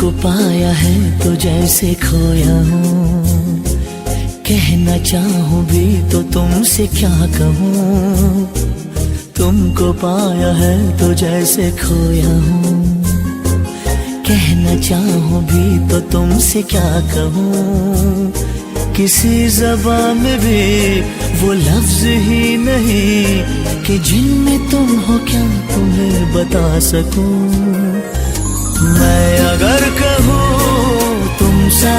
तुमको पाया है तो जैसे खोया हूँ, कहना चाहूँ भी तो तुमसे क्या कहूँ। तुमको पाया है तो जैसे खोया हूँ, कहना चाहूँ भी तो तुमसे क्या कहूँ। किसी ज़बान में भी वो लफ्ज़ ही नहीं कि जिनमें तुम हो क्या तुम्हें बता सकूं। मैं अगर कहूँ तुम सा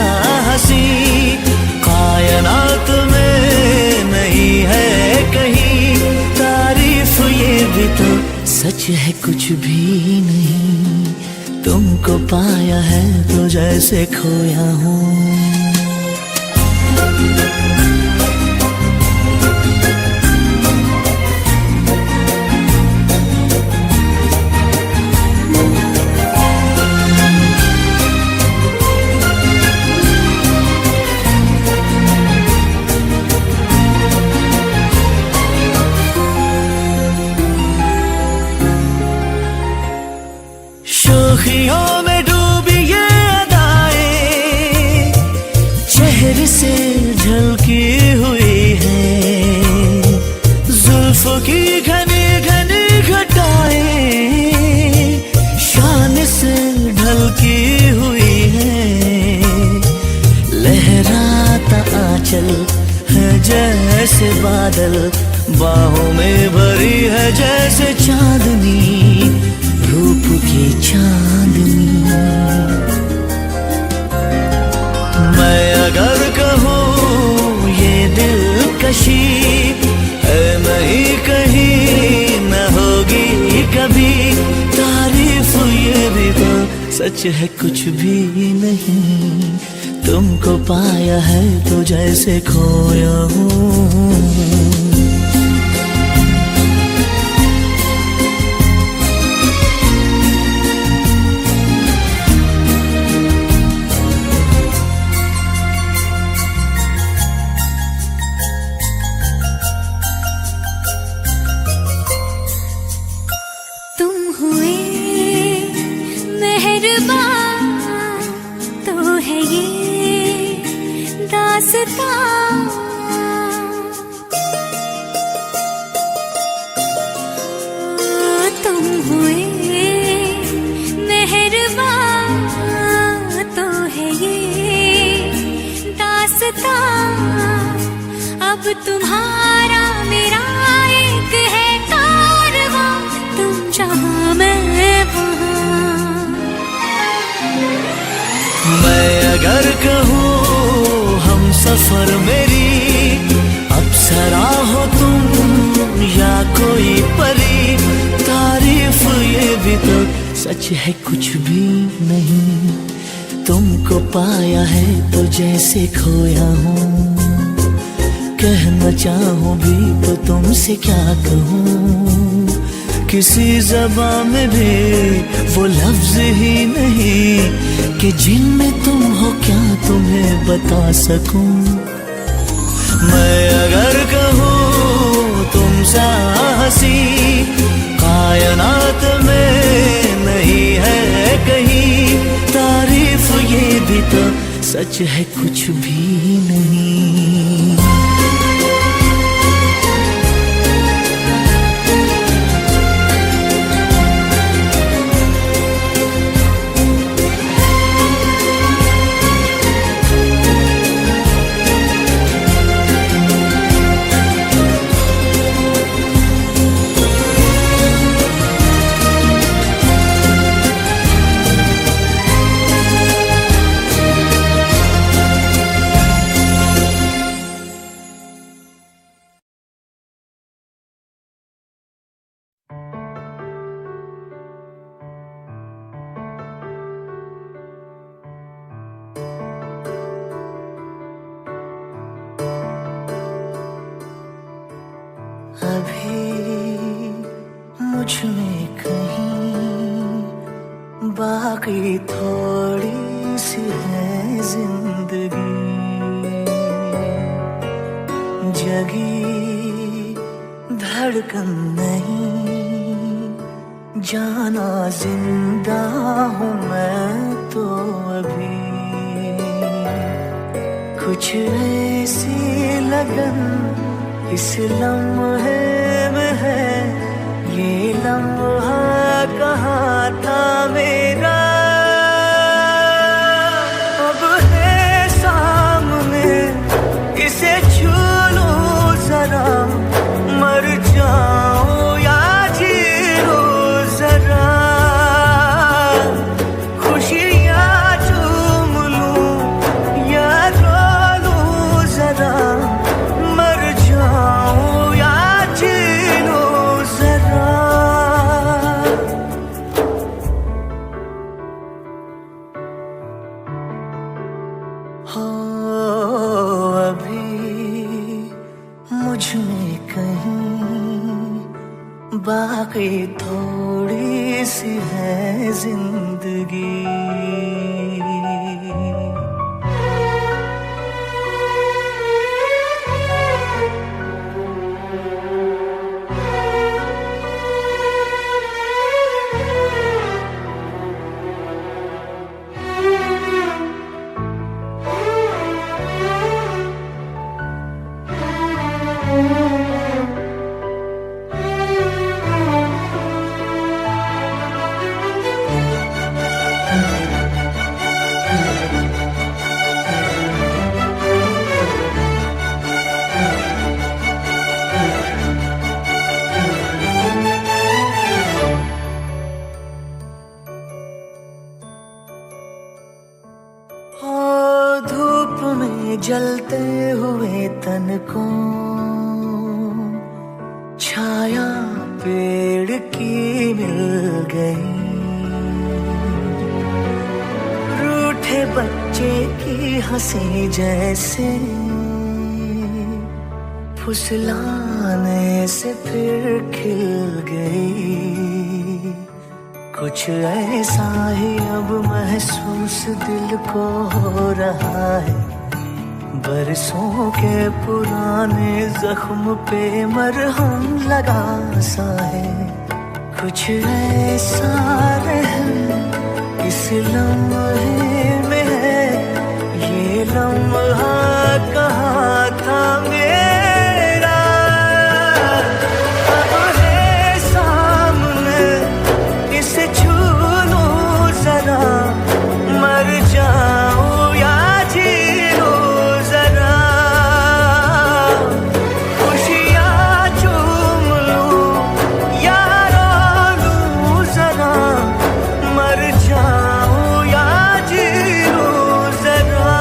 हंसी कायनात में नहीं है कहीं, तारीफ ये भी तो सच है कुछ भी नहीं। तुमको पाया है तो जैसे खोया हूँ। शोखियों में डूबी ये अदाएं चेहरे से झलकी हुई है, जुल्फों की घनी घनी घटाएं शान से ढलकी हुई है। लहराता आंचल है जैसे बादल, बाहों में भरी है जैसे चांदनी, रूप की चांदनी। मैं अगर कहूँ ये दिलकशी है नहीं कहीं न होगी कभी, तारीफ ये भी तो सच है कुछ भी नहीं। तुमको पाया है तो जैसे खोया हूँ। तुम हुए मेहरबान तो है ये दास्तां, अब तुम्हारा मेरा एक है कारवां, तुम जहां मैं वहां। मैं अगर कहूँ हम सफर मेरी अप्सरा हो तुम या कोई परी, तारीफ ये भी तो सच है कुछ भी नहीं। तुमको पाया है तो जैसे खोया हूँ, कहना चाहूँ भी तो तुमसे क्या कहूँ। किसी ज़बान में भी वो लफ्ज़ ही नहीं कि जिनमें तुम हो क्या तुम्हें बता सकूं। मैं अगर कहूँ तुम सा हंसी कायनात में नहीं है कहीं, तारीफ ये भी तो सच है कुछ भी नहीं। अभी मुझ में कहीं बाकी थोड़ी सी है जिंदगी, जगी धड़कन नहीं जाना जिंदा हूँ मैं तो। कुछ ऐसी लगन इस लम्हे में है, ये लम्हा कहाँ था मेरा, अब है सामने इसे छू लूं जरा, मर जाऊं या जी लूं जरा, खुशियाँ चूम लूं या रो लूं जरा, मर जाऊं या जी लूं जरा। हो अभी मुझ में कहीं बाकी थोड़ी सी है जिंदगी, धूप में जलते हुए तन को छाया पेड़ की मिल गई, रूठे बच्चे की हंसी जैसे फुसलाने से फिर खिल गई, कुछ ऐसा ही अब महसूस दिल को हो रहा है, बरसों के पुराने जख्म पे मरहम लगा सा है, कुछ ऐसा रहम इस लम्हे में है, ये लम्हा कहाँ था मेरा, अब है सामने इसे छू लूं जरा, मर जाऊं या जी लूं जरा, खुशियाँ चूम लूं या रो लूं जरा, मर जाऊं या जी लूं जरा।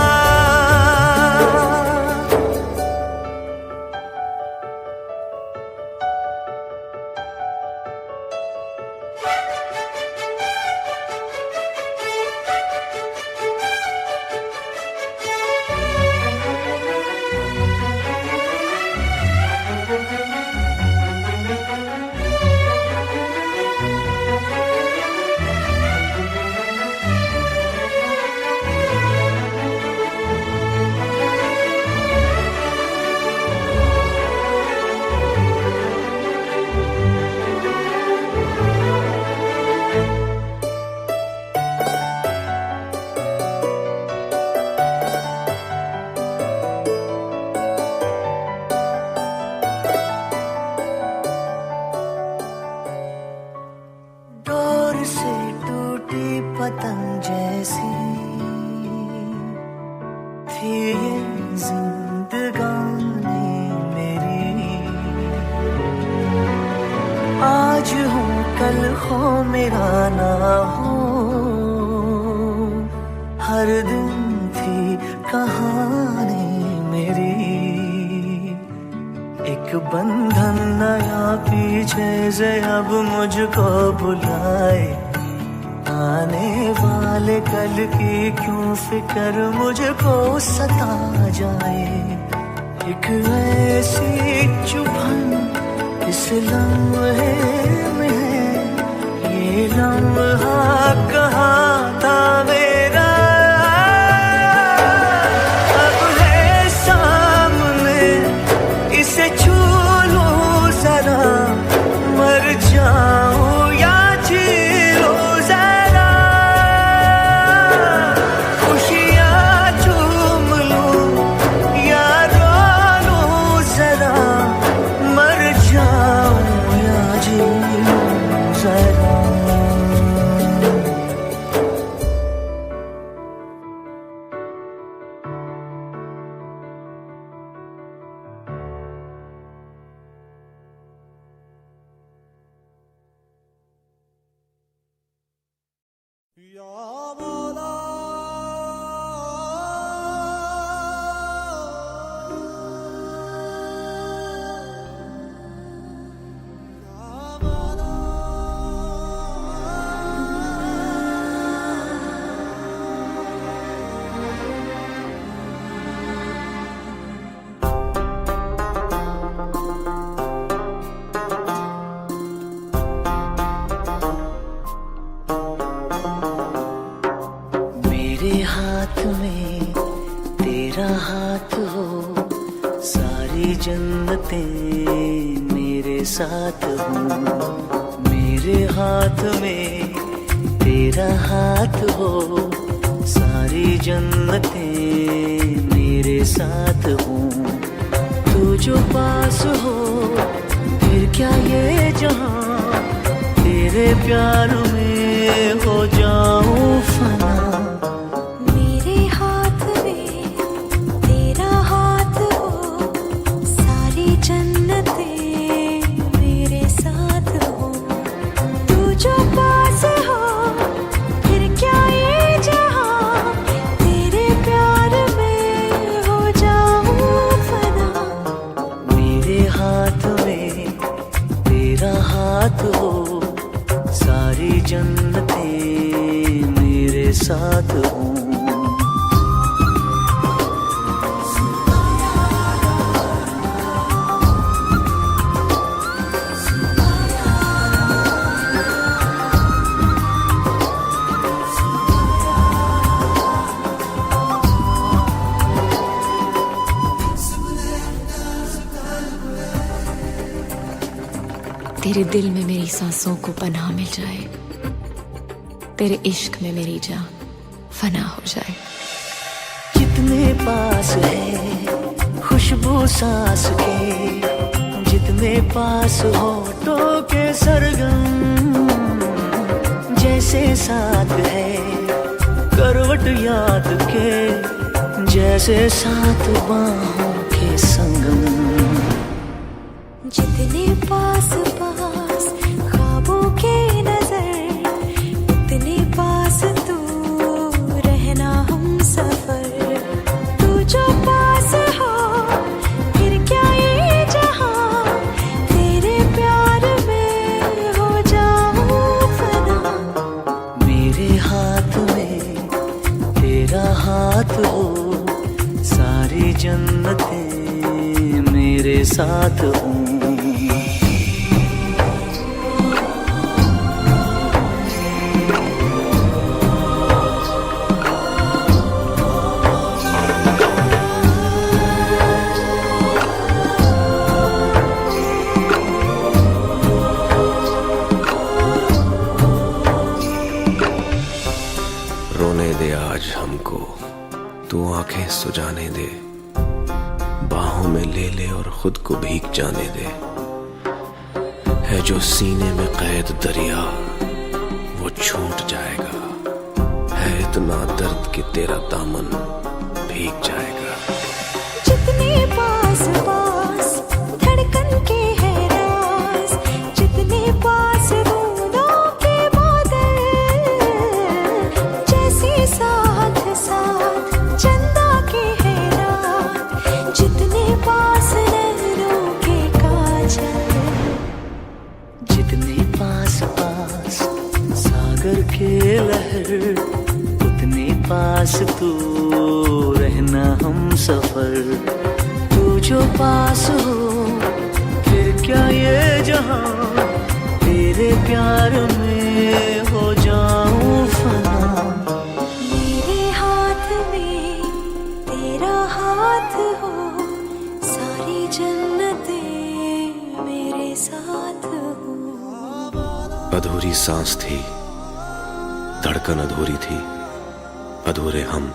डोर से टूटी पतंग जैसी थी ये जिंदगानी मेरी, आज हो कल हो मेरा ना हो, हर दिन थी कहानी मेरी, एक बंधन नया पीछे से अब मुझको बुलाए, आने वाले कल की क्यों फिक्र मुझको सता जाए, एक ऐसी चुभन इस लम्हे में है, ये लम्हा कहाँ था मेरा, अब है सामने इसे छू लूं जरा, मर जाऊं या जी लूं जरा, खुशियाँ चूम लूं मेरे हाथ में तेरा हाथ हो, सारी जन्नतें मेरे साथ हो। मेरे हाथ में तेरा हाथ हो, सारी जन्नतें मेरे साथ हो। तू जो पास हो फिर क्या ये जहां, तेरे प्यार में हो जाऊं फना। मेरे हाथ में तेरा हाथ हो, सारी जन्नतें मेरे साथ हो। तू जो पास हो फिर क्या ये जहां, तेरे प्यार में हो जाऊं फना। मेरे हाथ में तेरा हाथ हो, सारी जन्नतें मेरे साथ हो। तेरे दिल में मेरी सांसों को पनाह मिल जाए, तेरे इश्क में मेरी जान फना हो जाए। जितने पास है खुशबू सांस के, जितने पास होठों के सरगम, जैसे साथ है करवट याद के, जैसे साथ बाहों के संगम। जितने पास पास ख्वाबों के नजर, उतने पास तू रहना हम सफर। तू जो पास हो फिर क्या ये जहां, तेरे प्यार में हो जाऊं फना। मेरे हाथ में तेरा हाथ हो, सारी जन्नतें मेरे साथ हो। रोने दे आज हमको, तू आंखें सुजाने दे, बाहों में ले ले और खुद को भीग जाने दे। है जो सीने में कैद दरिया वो छूट जाएगा, है इतना दर्द कि तेरा दामन भीग जाएगा। जितने पास पास धड़कन के है राज, जितने पास बूंदों के बादल, जैसे साथ साथ चंदा के है रात, जितने पास नैनों के काजल। जितने पास पास सागर के लहर, उतने पास तू रहना हम सफर। तू जो पास हो फिर क्या ये जहां, तेरे प्यार में हो जाऊं फना। मेरे हाथ में तेरा हाथ हो, सारी जन्नतें मेरे साथ हो। अधूरी सांस थी, धड़कन अधूरी थी, अधूरे हम,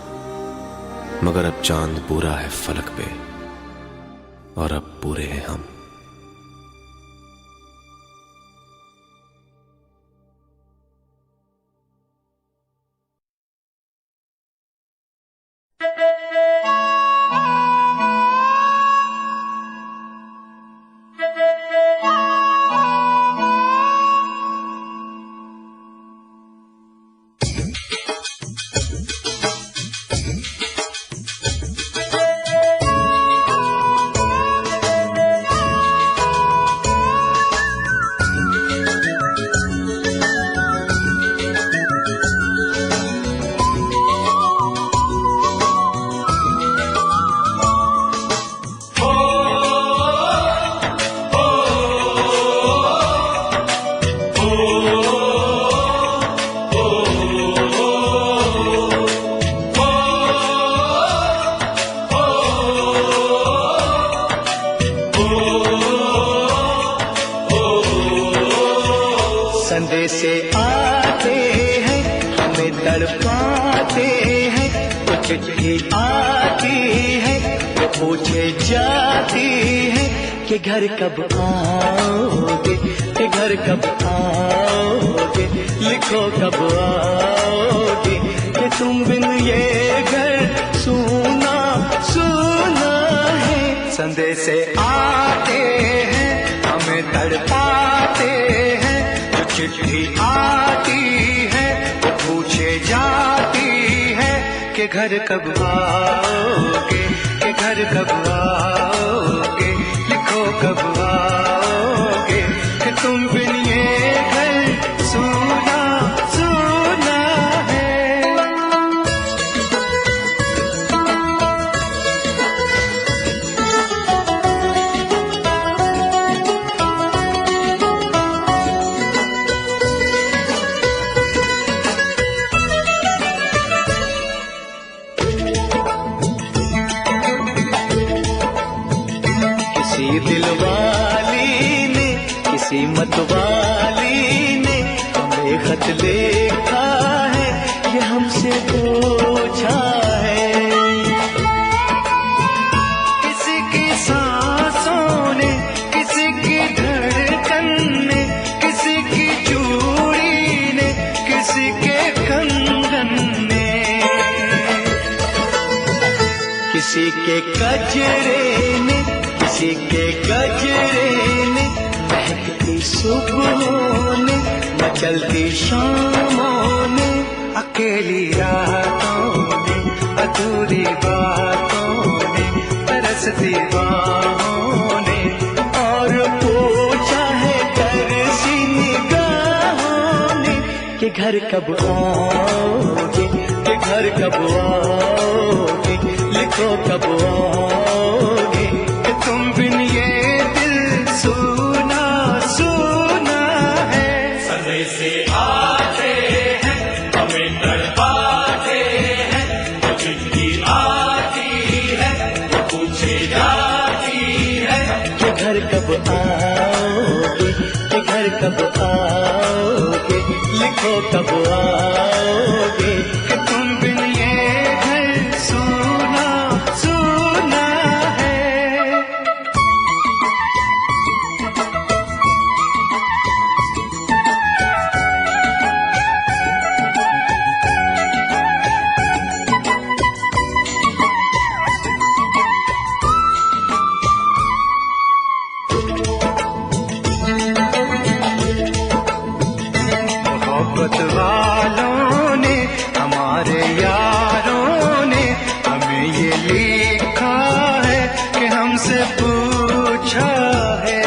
मगर अब चांद पूरा है फलक पे और अब पूरे हैं हम। से आते हैं हमें तड़पाते हैं, तो चिट्ठी आती है वो पूछे जाती है कि घर कब आओगे, कि घर कब आओगे, लिखो कब आओगे, कि तुम बिन ये घर सूना सूना है। संदेश आते हैं हमें तड़पाते हैं, जो चिट्ठी आती है वो पूछे जाती है कि घर कब आओगे, कि घर कब आओगे, लिखो कब आओगे, कि तुम बिन ये घर सूना सूना है। किसी दिलवाली ने, किसी मतवाली ने हमें खत लिखा है, ये हमसे पूछा है। किसी की सांसों ने, किसी की धड़कन ने, किसी की चूड़ी ने, किसी के कंगन ने, किसी के कजरे ने, किसी के गजरे ने, महकती सुबहों ने, मचलती शामों ने, अकेली रातों ने, अधूरी बातों ने, तरसती बाहों ने, और पूछा है तरसी निगाहों ने कि घर कब आओगे, कि घर कब आओगे, लिखो कब आओगे, कि तुम बिन ये दिल सूना सूना है। समय से आते हैं हमें तड़पाते हैं, वो चिट्ठी आती है वो पूछे जाती है कि घर कब आओगे, कि घर कब आओगे, लिखो कब आओगे, कि तुम बिन ये घर सूना सूना है। मोहब्बत वालों ने, हमारे यारों ने हमें ये लिखा है कि हमसे पूछा है।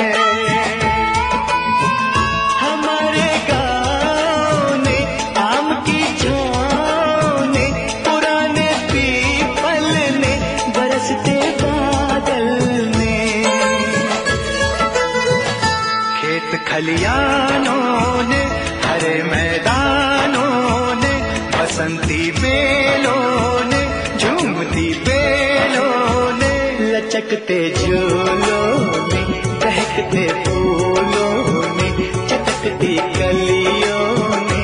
हमारे गाँव ने, आम की छाँव ने, पुराने पीपल ने, बरसते बादल ने, खेत खलियानों ने, हरे मैदानों ने, बसंती बेलों ने, झूमती बेलों ने, लचकते झूलों ने, बहकते फूलों ने, चटकती कलियों ने,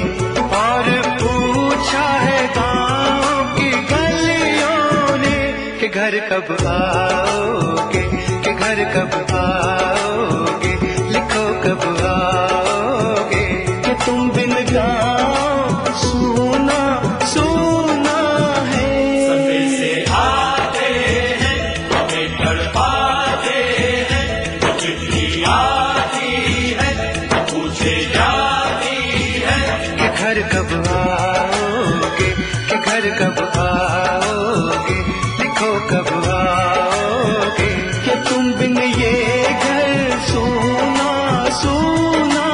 और पूछा है गाँव की गलियों ने कि घर कब आओगे, कि घर कब आओगे, लिखो कब आओगे, कि तुम बिन गाँव सूना सूना है। समय से आते हैं हमें तड़पाते हैं, वो चिट्ठी आती है वो पूछे जाती है कि घर कब आओगे, कि घर कब आओगे, लिखो कब आओगे, कि तुम बिन ये घर सूना सूना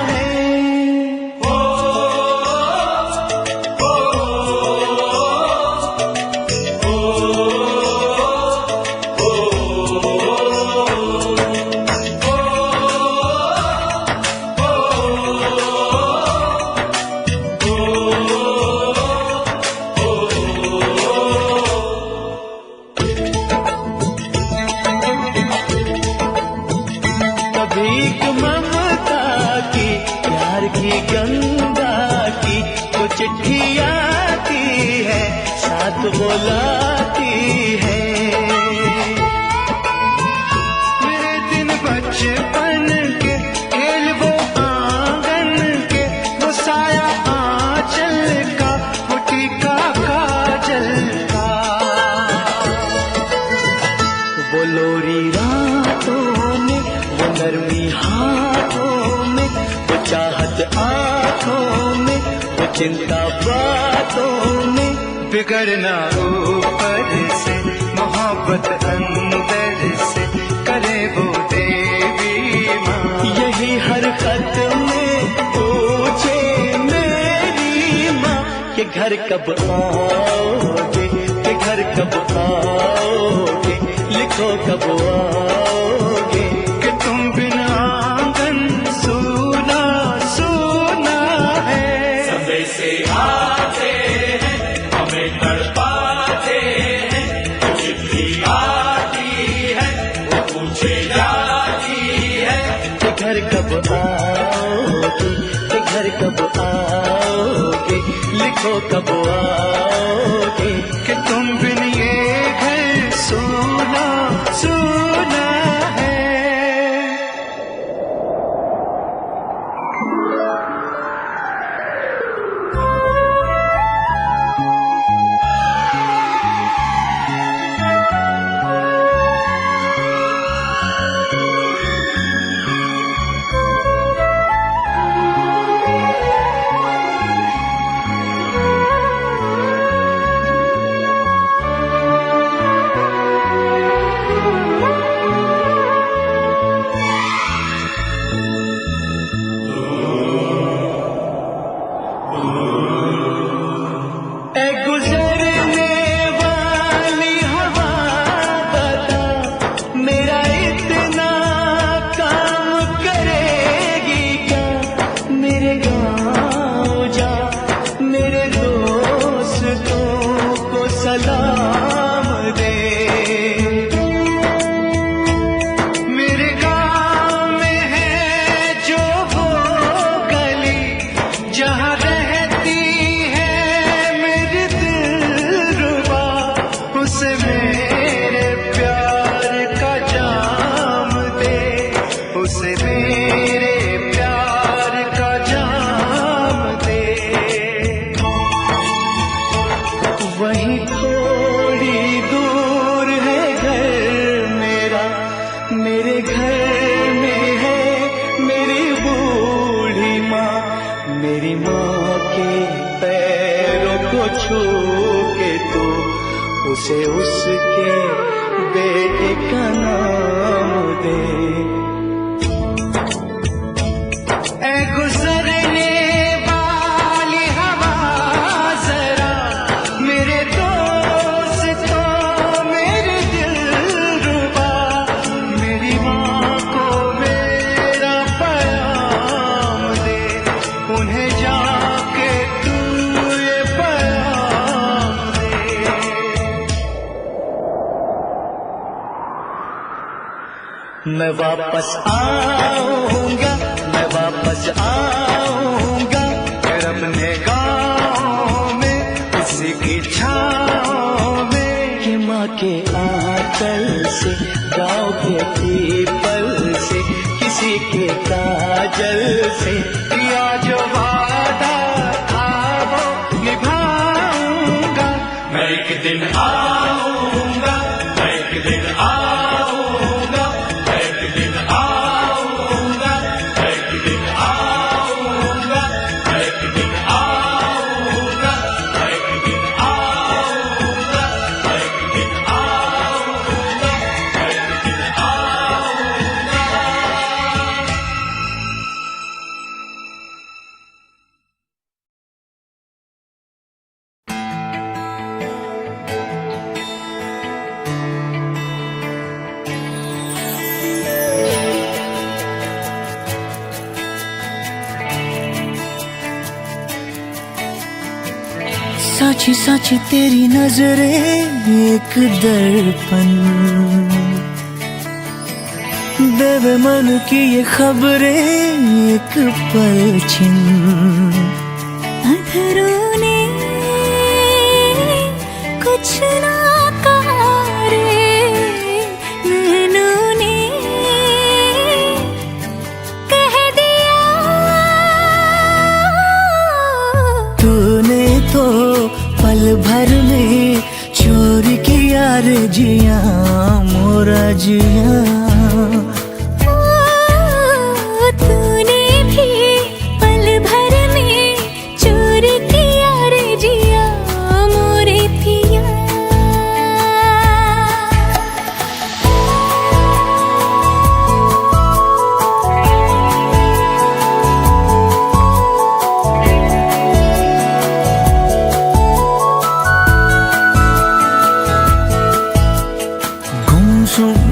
है। बुलाती है। मेरे दिन बचपन के खेल वो आंगन के, वो साया आंचल का, वो टीका काजल का, वो लोरी रातों में, वो नरमी हाथों में, वो चाहत आंखों में, वो चिंता बातों में, बिगड़ना ऊपर से, मोहब्बत अंदर से, करे वो देवी माँ। यही हर खत में पूछे मेरी माँ, ये घर कब आओगे, ये घर कब आओगे, लिखो कब आओगे, कि तुम बिना आंगन सूना सूना है। समय से आते हैं हमें तड़पाते हैं, वो चिट्ठी आती है वो पूछे जाती है, कि घर कब आओगे, कि घर कब आओगे, लिखो कब आओगे, कि तुम बिन ये घर सूना सूना है। मेरी माँ के पैरों को छू के तू उसे उसके बेटे का नाम दे। ऐ गुजरने वाली हवा जरा मेरे दोस्तों मेरे दिलरुबा, मेरी माँ को मेरा पैगाम दे, उन्हें जाके तू ये पैगाम दे। मैं वापस आऊंगा, मैं वापस आऊंगा, फिर अपने गाँव में उसी की छाँव में, कि माँ के आंचल से, गाँव के पीपल से, किसी के काजल से, किया जो वादा था वो निभाऊंगा। मैं एक दिन आऊंगा, मैं एक दिन आऊंगा, मैं एक दिन आऊंगा, मैं एक दिन आऊंगा, मैं एक दिन आऊंगा, मैं एक दिन आऊंगा, मैं एक दिन आऊंगा, मैं एक दिन आऊंगा। साची साची तेरी नजरें एक दर्पण, बेवे मन की ये खबरें एक पलछिन, अधरों ने कुछ कुछ ना कहा रे नैनों ने कह दिया। तूने तो पल भर में चोरी किया रे जिया मोरा जिया। तूने भी पल भर में चोरी किया रे जिया मोरे पिया।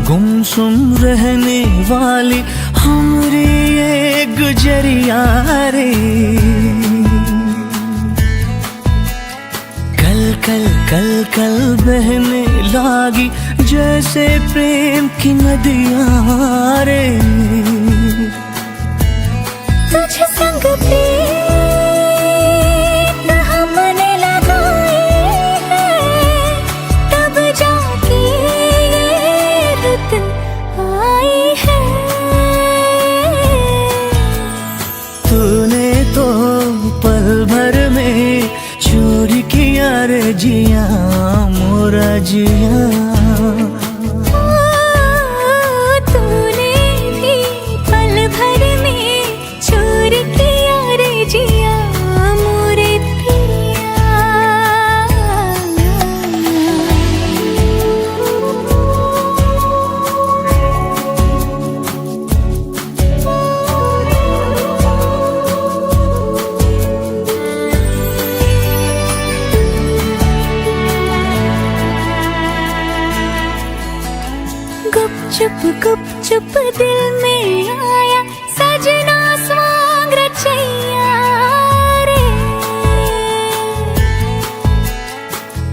गुमसुम रहने वाली हमरी ये गुजरिया रे। कल कल कल कल बहने लागी जैसे प्रेम की नदियां रे। तुझ संग प्रीत हमने लगाए हैं, तब जाके ये रुत आई है। तूने तो पल भर में चोरी किया रे जिया मोरा जिया। तूने भी पल भर में चोरी किया रे जिया मोरे पिया। गुप चुप दिल में आया सजना स्वांग रचैया रे।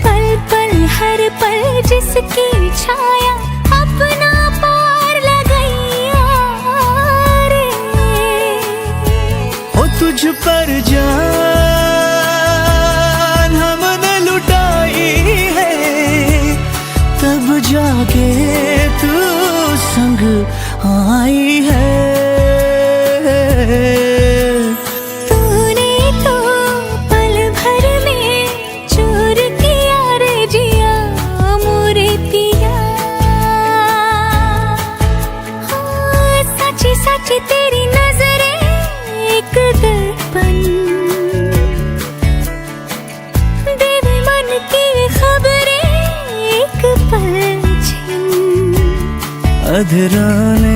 पल पल हर पल जिसकी छाया अपना पार लगैया रे। ओ तुझ पर जान हमने लुटाई है, तब जाके तू संग आई है। तूने तो पल भर में चोर किया रे जिया मोरे पिया। हाँ, सच्ची सच्ची तेरी नजरें एक दर्पण देवे मन की खबरें एक पल छिन। अधरा ने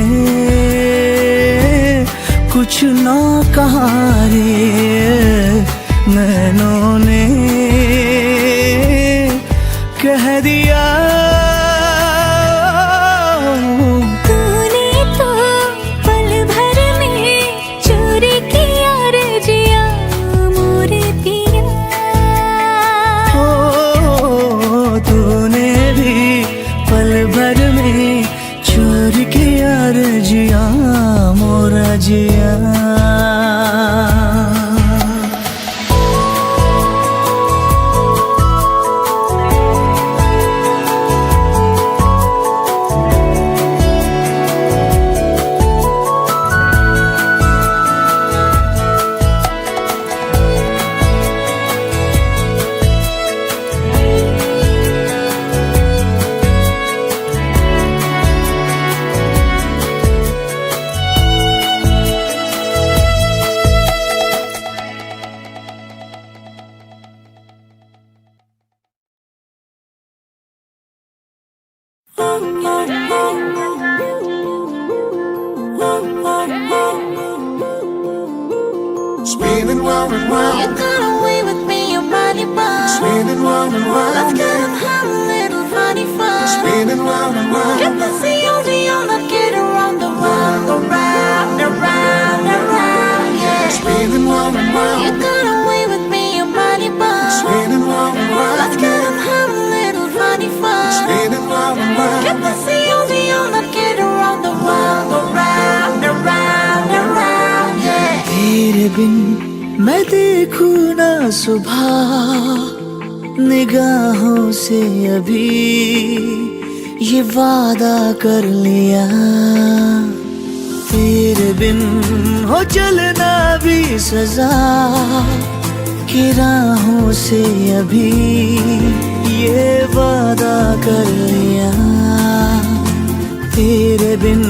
कुछ ना कहा रे नैनों ने कह दिया। तूने तो पल भर में चोरी किया रे जिया मोरे पिया। ओ तूने भी पल भर में चोरी किया रे जिया मोरा जिया। Spinning round and round. You got away with me, your body bound. Spinning round and round. Let's get and have a little funny fun. Spinning round and round. Get the COD on, let's get around the world, around, around, around, yeah. Spinning round and round. You got away with me, your body bound. Spinning round and round. Let's get and have a little funny fun. Spinning round and round. Get the COD on, let's get around the world, around, around, around, yeah. तेरे बिन मैं देखूं ना सुबह निगाहों से अभी ये वादा कर लिया, तेरे बिन हो चलना भी सजा की राहों से अभी ये वादा कर लिया, तेरे बिन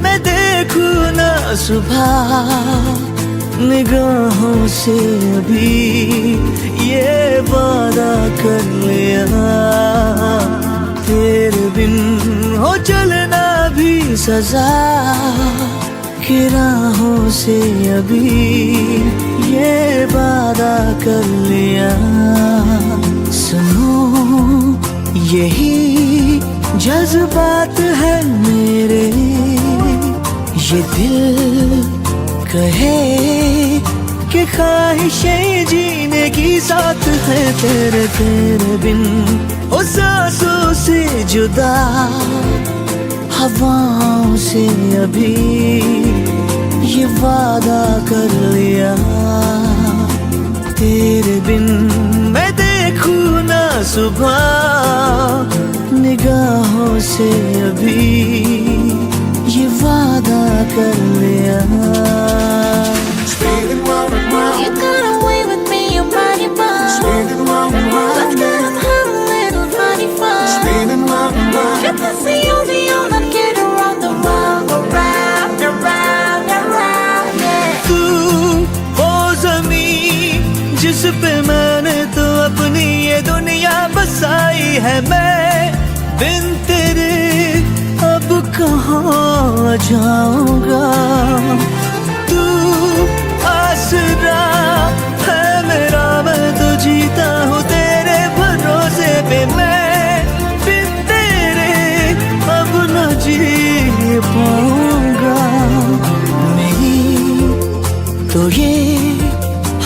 मैं देखूं ना सुबह निगाहों से अभी ये वादा कर लिया, तेरे बिन हो चलना भी सजा की राहों से अभी ये वादा कर लिया। सुनो यही जज्बात है मेरे, ये दिल कहे कि ख्वाहिशें जीने की साथ है तेरे, तेरे बिन ओ सांसों से जुदा हवाओं से अभी ये वादा कर लिया, तेरे बिन मैं देखूं ना सुबह निगाहों से अभी ये वादा कर लिया। Spinning round and round, You got away with me, your body bound. spinning round and Let's round, get and have a little funny fun. spinning round and round. Get the CODO and get around the world, around, around, around, yeah. तू वो ज़मीन जिस पे मैंने तो अपनी ये दुनिया बसाई है, मैं बिन तेरे अब कहाँ जाऊंगा, तू आसरा है मेरा, मैं तो जीता हूँ तेरे भरोसे पे, मैं बिन तेरे अब न जी पाऊंगा। मेरी तो ये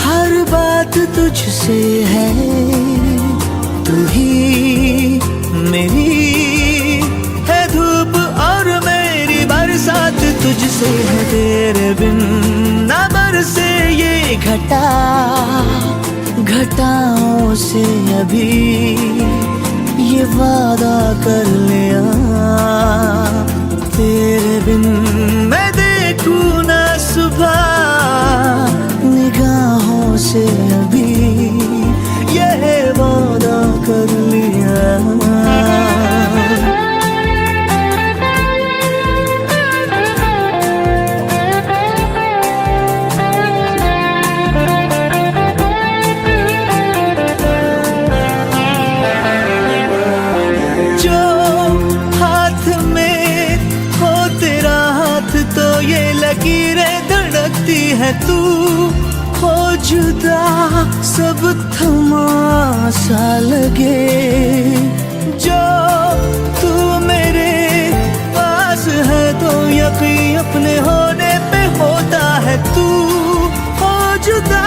हर बात तुझसे है, तू ही मेरी है धूप और मेरी बरसात तुझसे है, तेरे बिन ना बरसे ये घटा घटाओं से अभी ये वादा कर लिया, तेरे बिन मैं देखूं ना सुबह निगाहों से अभी ये वादा कर लिया। जो हाथ में हो तेरा हाथ तो ये लकीरें धड़कती है, तू हो जुदा सब थमा सा लगे, जो तू मेरे पास है तो यकीन अपने होने पे होता है, तू हो जुदा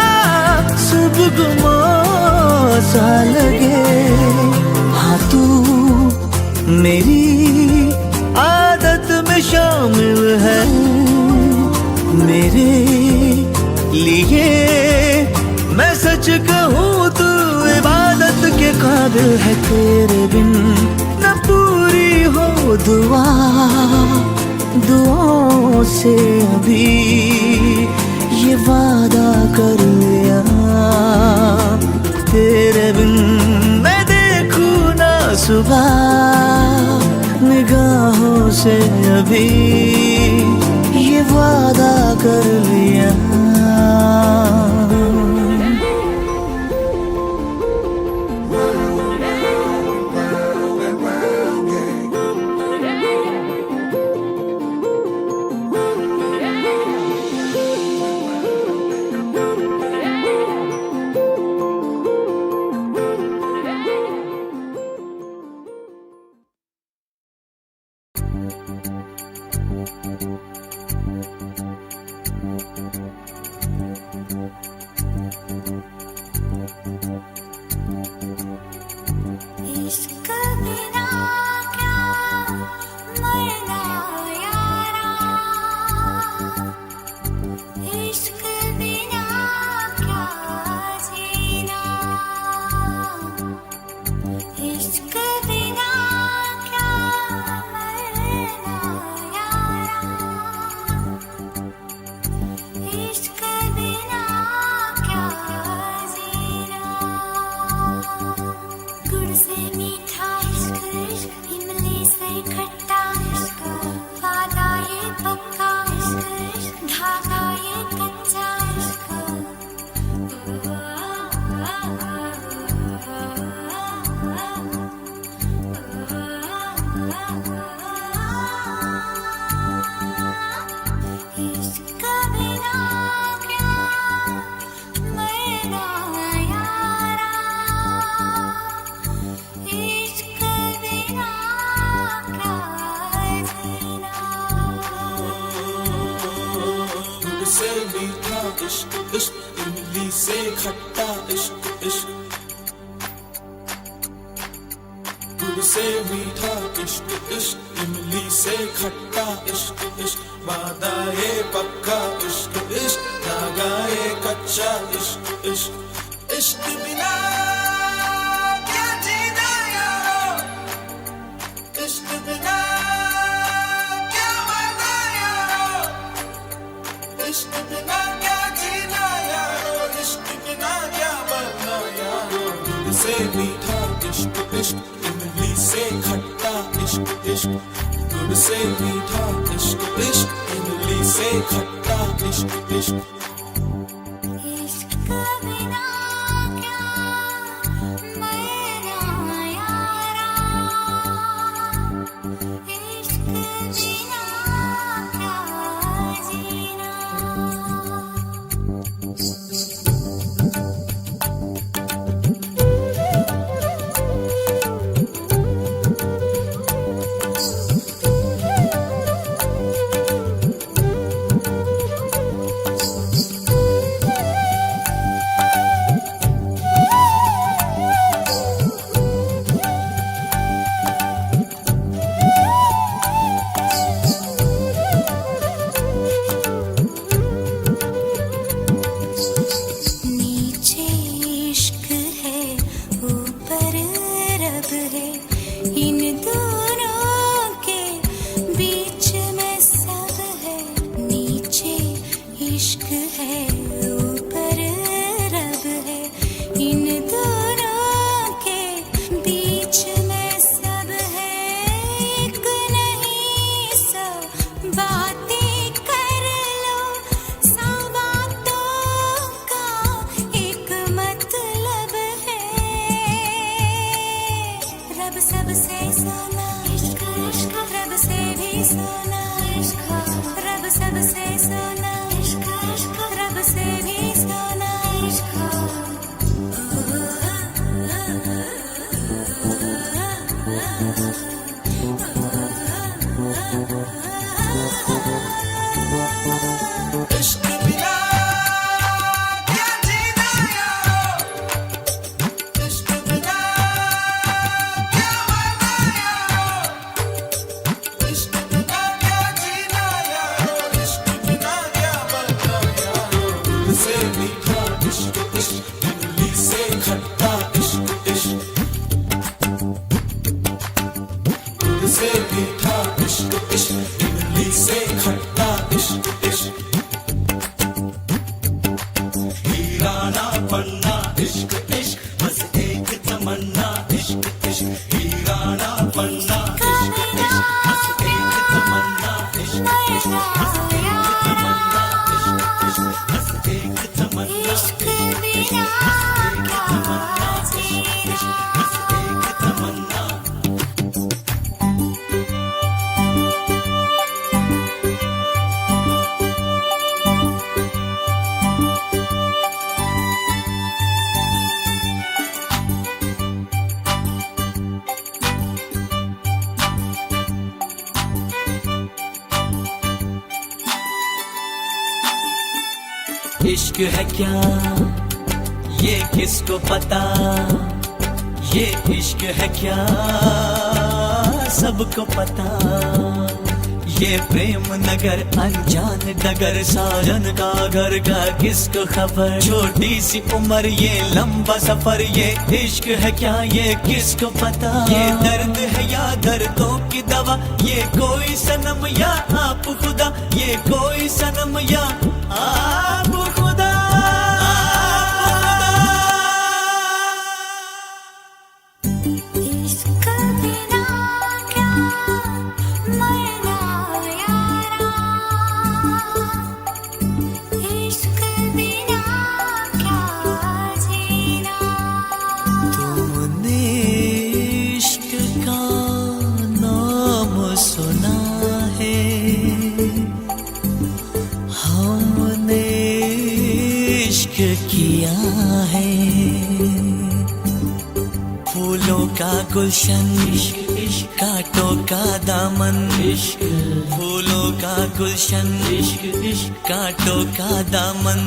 सब गुमा सा लगे, हाँ तू मेरी आदत में शामिल है, मेरे लिए मैं सच कहूँ तू इबादत के काबिल है, तेरे बिन न पूरी हो दुआ दुआओं से अभी ये वादा कर लिया, तेरे बिन मैं देखूं ना सुबह निगाहों से अभी ये वादा कर लिया। इश्क बिना क्या मरना यारा, इश्क बिना क्या जीना। से खट्टा इश्क, वादा ये पक्का इश्क, धागा ये कच्चा इश्क। इश्क बिना क्या मरना यारा, इश्क बिना क्या जीना। गुड़ से मीठा इश्क इश्क, इमली से खट्टा इश्क इश्क। गुड़ से मीठा इश्क इश्क, इमली से खट्टा इश्क इश्क। वादा ये पक्का इश्क इश्क, धागा ये कच्चा इश्क इश्क। इश्क बिना क्या जीना यारो, इश्क बिना क्या मरना यारो, इश्क बिना क्या जीना यारो, इश्क बिना क्या मरना यारो। गुड़ से मीठा इश्क इश्क, इमली से खट्टा इश्क इश्क। गुड़ से मीठा इश्क इश्क, इमली से खट्टा इश्क इश्क। इश्क बिना क्या मरना यारा, इश्क बिना क्या जीना। नीचे इश्क है, ऊपर रब है, इन दोनों के बीच में सब है। नीचे इश्क है, ऊपर रब है, इन दोनों के बीच में सब है। एक नहीं सौ बातें कर लो, सौ बातों का एक मतलब है। रब सबसे सोना इश्क इश्क, रब से भी सोना इश्क, रब सबसे सोना इश्क इश्क, रब से भी सोना इश्क। इश्क बिना क्या जीना यारो, इश्क बिना क्या मरना यारो, इश्क बिना क्या जीना यारो, इश्क बिना क्या मरना यारो। गुड़ से मीठा इश्क इश्क, इमली से खट्टा इश्क इश्क। गुड़ से मीठा इश्क इश्क, इमली से खट्टा इश्क इश्क। हीराना पन्ना इश्क इश्क, बस एक तमन्ना इश्क इश्क। हीराना पन्ना इश्क इश्क, बस एक तमन्ना इश्क इश्क। बस एक तमन्ना इश्क इश्क, बस एक तमन्ना इश्क बिना क्या जीना। बस एक तमन्ना। इश्क है क्या ये किसको पता, ये इश्क है क्या सबको पता। ये प्रेम नगर अनजान डगर, साजन का घर का किसको खबर। छोटी सी उम्र ये लंबा सफर, ये इश्क है क्या ये किसको पता। ये दर्द है या दर्दों की दवा, ये कोई सनम या आप खुदा, ये कोई सनम या आप खुदा। इश्क बिना क्या गुलशन, कांटों का दामन, फूलों का गुलशन, कांटों का दामन।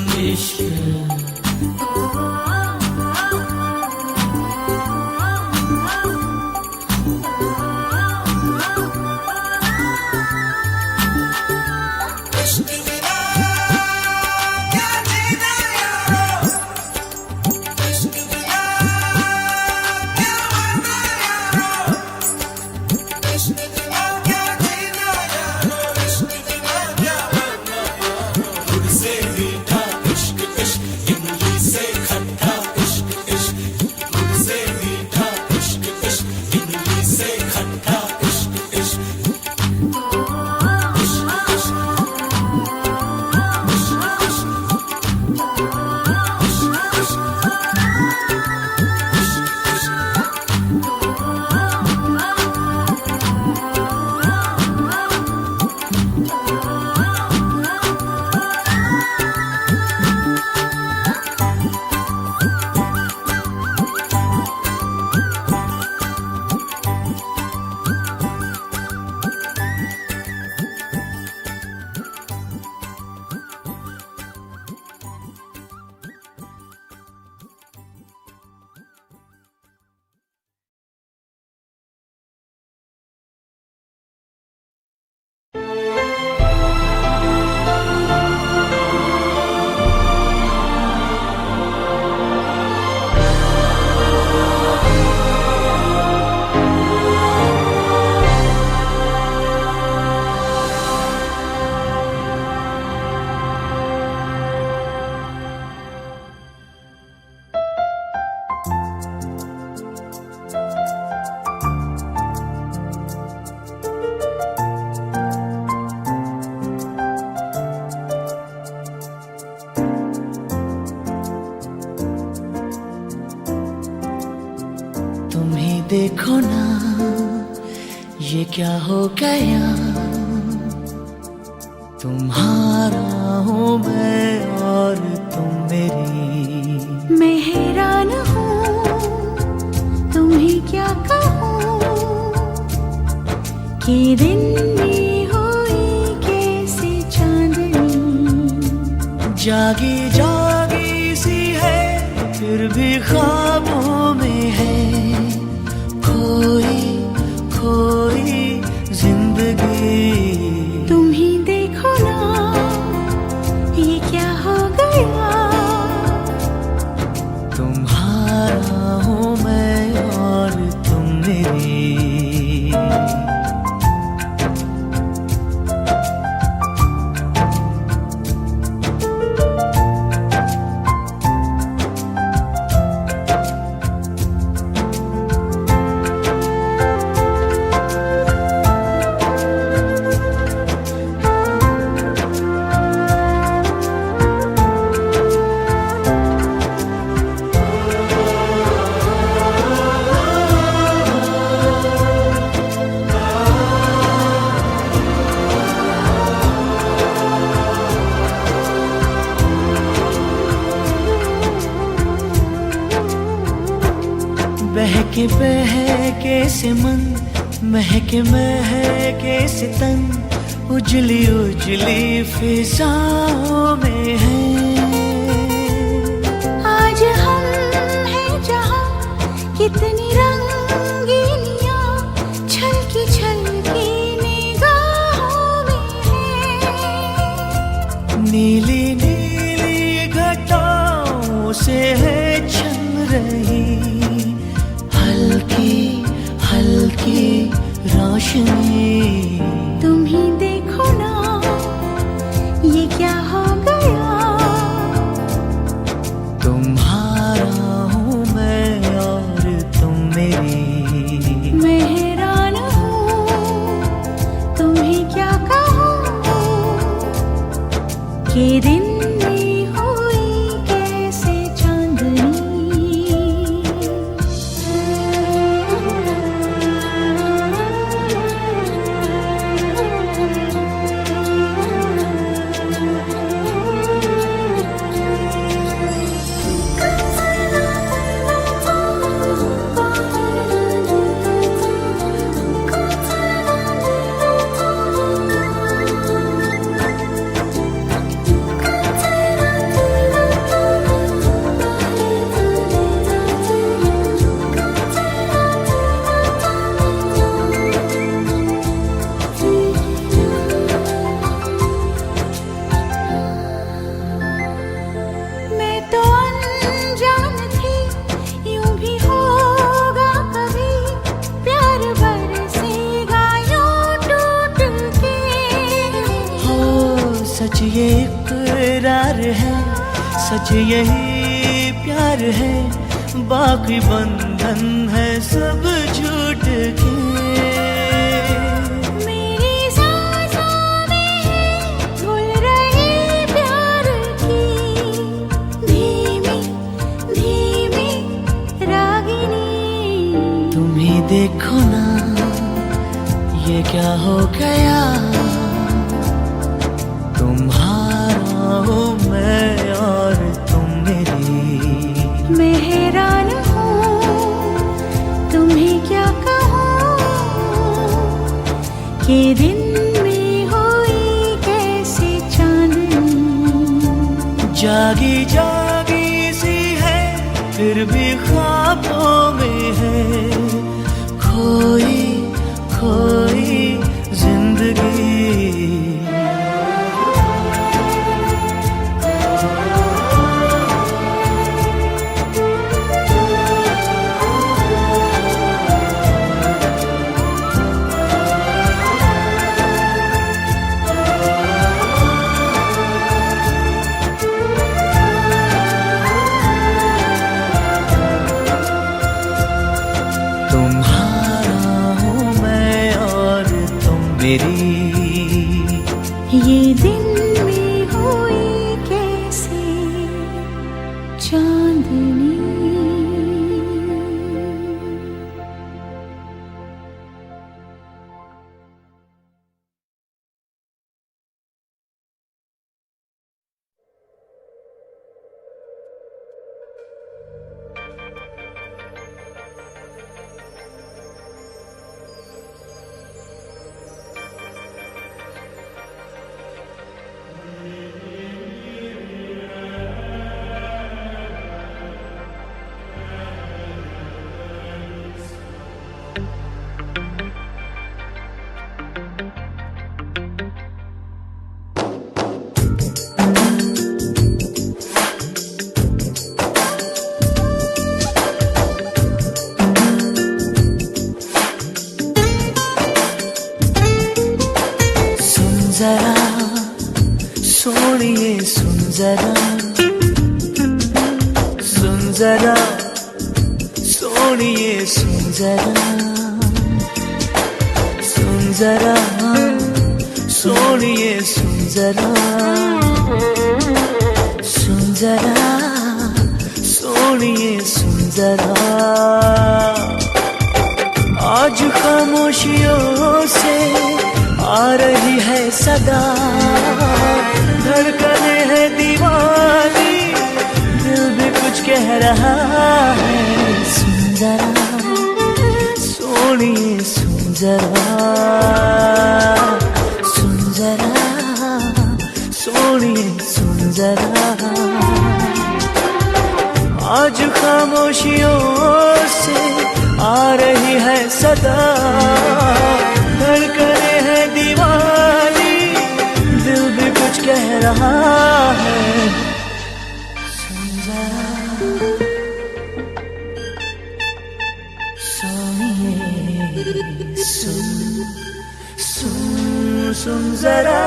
देखो ना ये क्या हो गया, तुम्हारा हूँ मैं और तुम मेरी। मैं हैरान हूँ तुम्हें क्या कहूँ कि दिन में हुई कैसे चांदनी। जागी जागी सी है फिर भी ख्वाबों में है, खोई खोई जिंदगी। तुम ही देखो ना ये क्या हो गया, तुम्हारा हूँ मैं और तुम मेरी। बहके बहके से मन, महके महके से तन, उजली उजली फिजाओं में है। आज हम हैं जहाँ कितनी रंगीनियाँ छलकी छलकी निगाहों में है। नीली नीली घटाओं से है छन रही हल्की हल्की रोशनी। तुम ही देखो ना ये क्या हो गया, तुम्हारा हूँ मैं और तुम मेरी। मैं हैरान हूँ तुम्हें क्या कहूँ कि दिन में हुई कैसे चांदनी। ये इकरार है, सच यही प्यार है, बाकी बंधन है सब झूठ के। मेरी सांसों में है घुल रही प्यार की धीमी धीमी रागिनी। तुम ही देखो ना ये क्या हो गया, तुम्हारा हूँ मैं और तुम मेरी। मैं हैरान हूँ तुम्हें क्या कहूँ कि दिन में हुई कैसी चांदनी। जागी जागी सी है फिर भी ख्वाबों में है, खोई खोई जिंदगी। ये दिन में हुई कैसी चांदनी। जरा सोनिए सुन जरा, सुन जरा सोनिए सुन जरा, सुन जरा सोनिए सुन जरा, सुन जरा सोनिए सुन जरा। आज खामोशियों से आ रही है सदा, धड़कने है दीवानी, दिल भी कुछ कह रहा है। सुन जरा सोनिए सुन जरा, सुन जरा सोनिए सुन जरा। आज खामोशियों से आ रही है सदा, धड़कने है दीवानी, दिल भी कुछ कह रहा है। सुन जरा सोनिए सुन, सुन सुन जरा।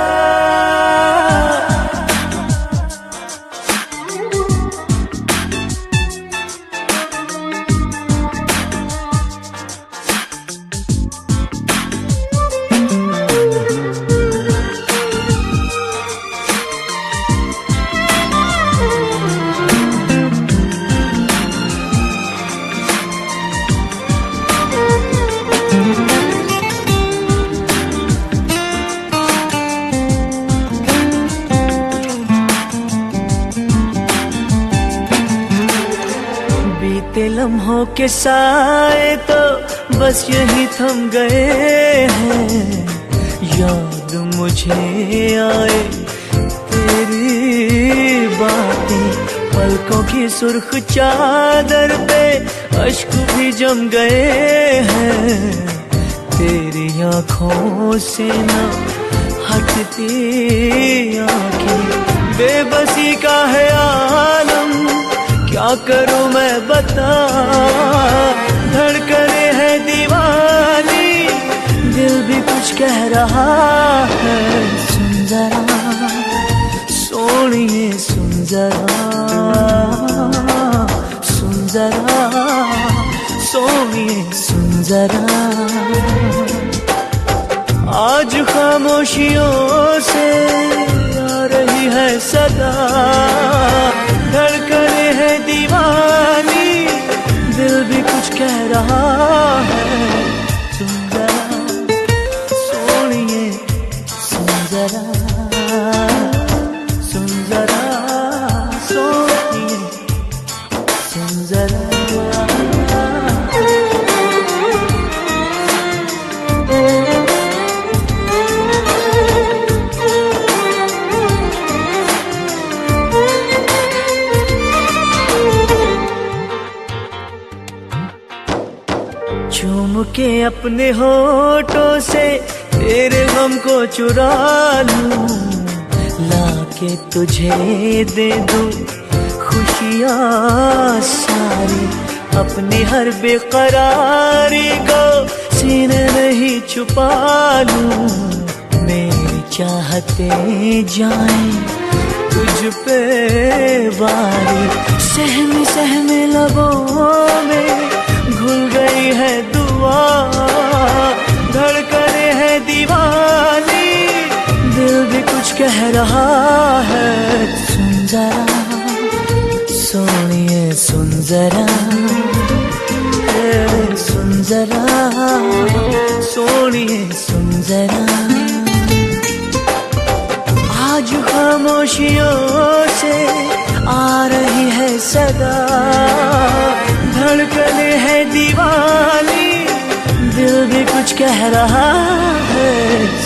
लम्हों के साए तो बस यही थम गए हैं, याद मुझे आए तेरी बातें, पलकों की सुर्ख चादर पे अश्क भी जम गए हैं। तेरी आँखों से ना हटती आँखें, बेबसी का है आलम, क्या करूं मैं बता। धड़कने है दीवानी, दिल भी कुछ कह रहा है। सुन जरा सोनिए सुन जरा, सुन जरा, सोनिए सुन जरा। आज खामोशियों से आ रही है सदा, धड़कने है दीवानी, दिल भी कुछ कह रहा है। सुन जरा सोनिए सुन जरा, सुन जरा सोनिए सुन जरा। चूम के अपने होठों से तेरे गम को चुरा लूं, लाके तुझे दे दूं खुशियाँ सारी, अपनी हर बेकरारी को सीने में ही छुपा लूं। मेरी चाहते जाएं तुझ पे वारी, सहमे सहमे लबों में घुल गई है दुआ, धड़कने है दीवानी, दिल भी कुछ कह रहा है। सुन जरा सोनिए सुन जरा, सुन जरा सोनिए सुन जरा। आज खामोशियों से आ रही है सदा, धड़कने है दीवानी, दिल भी कुछ कह रहा है।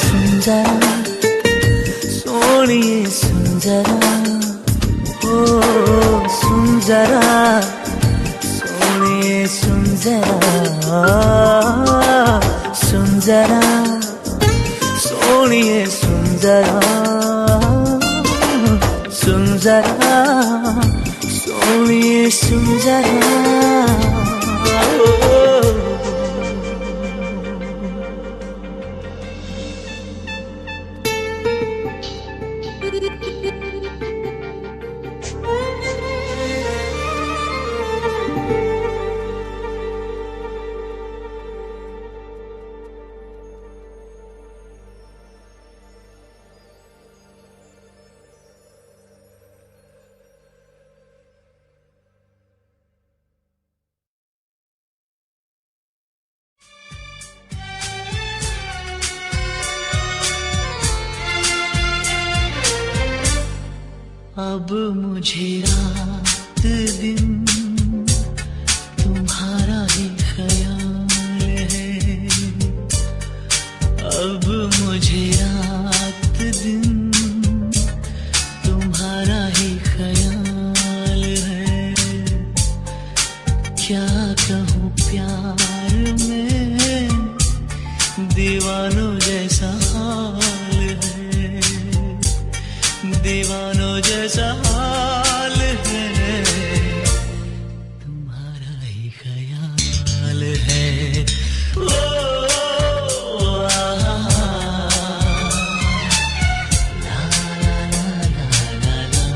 सुन जरा सोनिए सुन जरा, ओ सुन जरा सोनिए सुन जरा, सुन जरा सोनिए सुन जरा, सुन जरा सोनिए सुन जरा। अब मुझे रात दिन तुम्हारा ही ख्याल है, अब मुझे रात दिन तुम्हारा ही ख्याल है। क्या कहूँ प्यार में दीवानों जैसा हाल है, दीवानों जैसा हाल है, तुम्हारा ही ख्याल है। ओ, ला ला ला ला ला ला।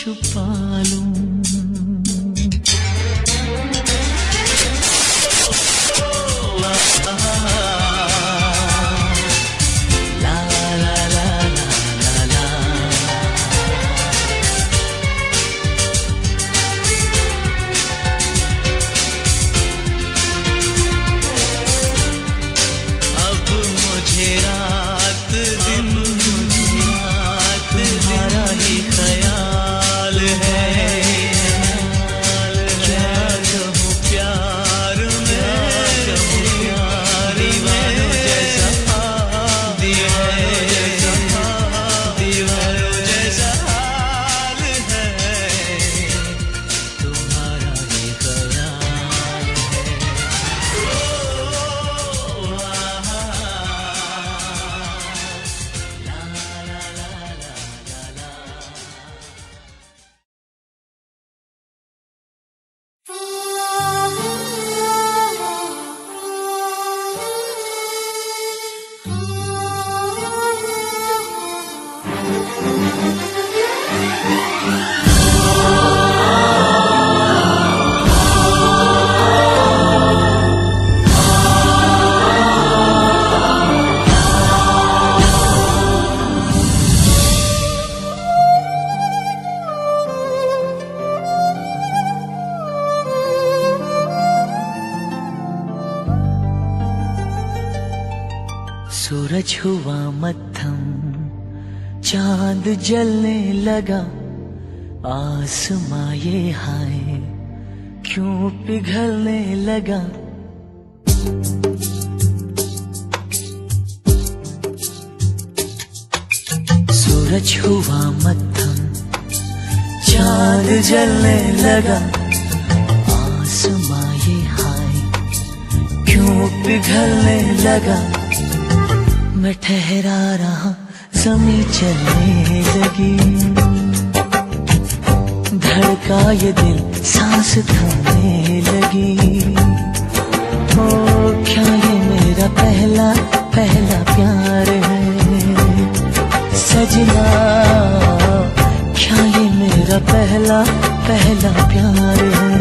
छुपा लूं। सूरज हुआ मद्धम, चांद जलने लगा, आसमां ये हाय क्यों पिघलने लगा। सूरज हुआ मद्धम, चांद जलने लगा, आसमां ये हाय क्यों पिघलने लगा। मैं ठहरा रहा, ज़मीं चलने लगी, धड़का ये दिल, सांस थमने लगी। ओ क्या ये मेरा पहला पहला प्यार है सजना, क्या ये मेरा पहला पहला प्यार है।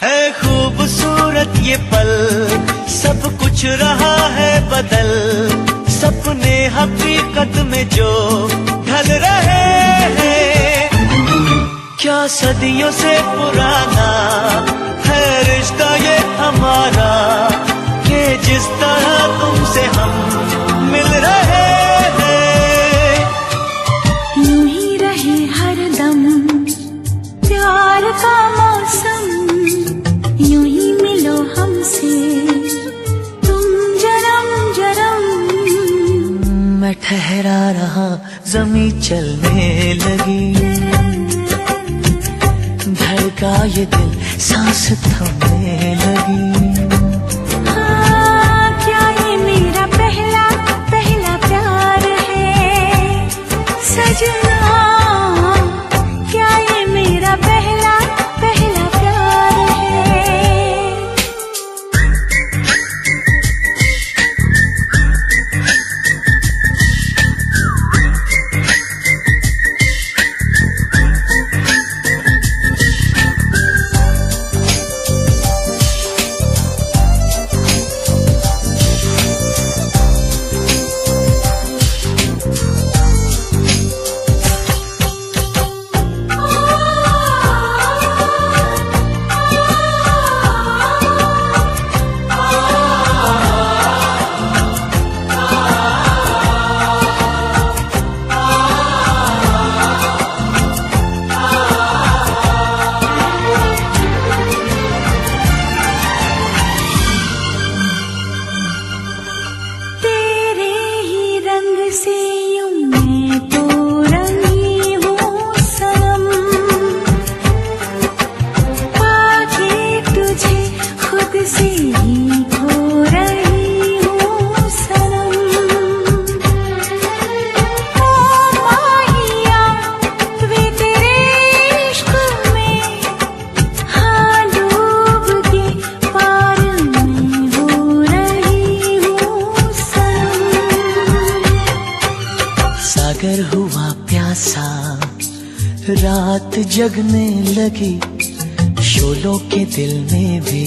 है खूबसूरत ये पल, सब कुछ रहा है बदल, सपने हकीकत में जो ढल रहे हैं। क्या सदियों से पुराना है रिश्ता ये हमारा, कि जिस तरह तुमसे हम मिल रहे हैं। यूं ही रहे हरदम प्यार का मौसम, यूं ही मिलो हमसे तुम जन्म जन्म। मैं ठहरा रहा, ज़मीं चलने लगी, धड़का ये दिल सांस थमने लगी। हाँ, क्या ये मेरा पहला पहला प्यार है सजना, क्या ये मेरा पहला पहला प्यार है। से यूं मैं तो रही हूँ सनम, पाके तुझे खुद से ही खो रही हूँ सनम। ओ माहिया वे तेरे इश्क में, हाँ डूब के पार में हो रही हूँ सनम। सागर हुआ प्यासा, रात जगने लगी, शोलों के दिल में भी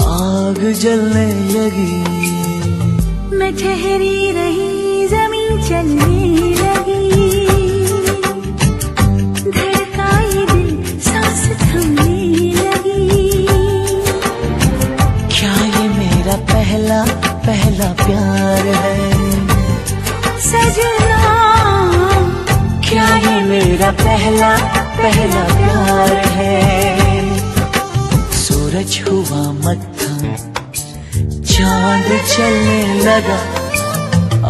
आग जलने लगी। मैं ठहरी रही जमीन चलने लगी, धड़का ये दिल सांस थमने लगी। क्या ये मेरा पहला पहला प्यार है सजना, क्या ये मेरा पहला पहला प्यार है। सूरज हुआ मत्था, चांद चलने लगा,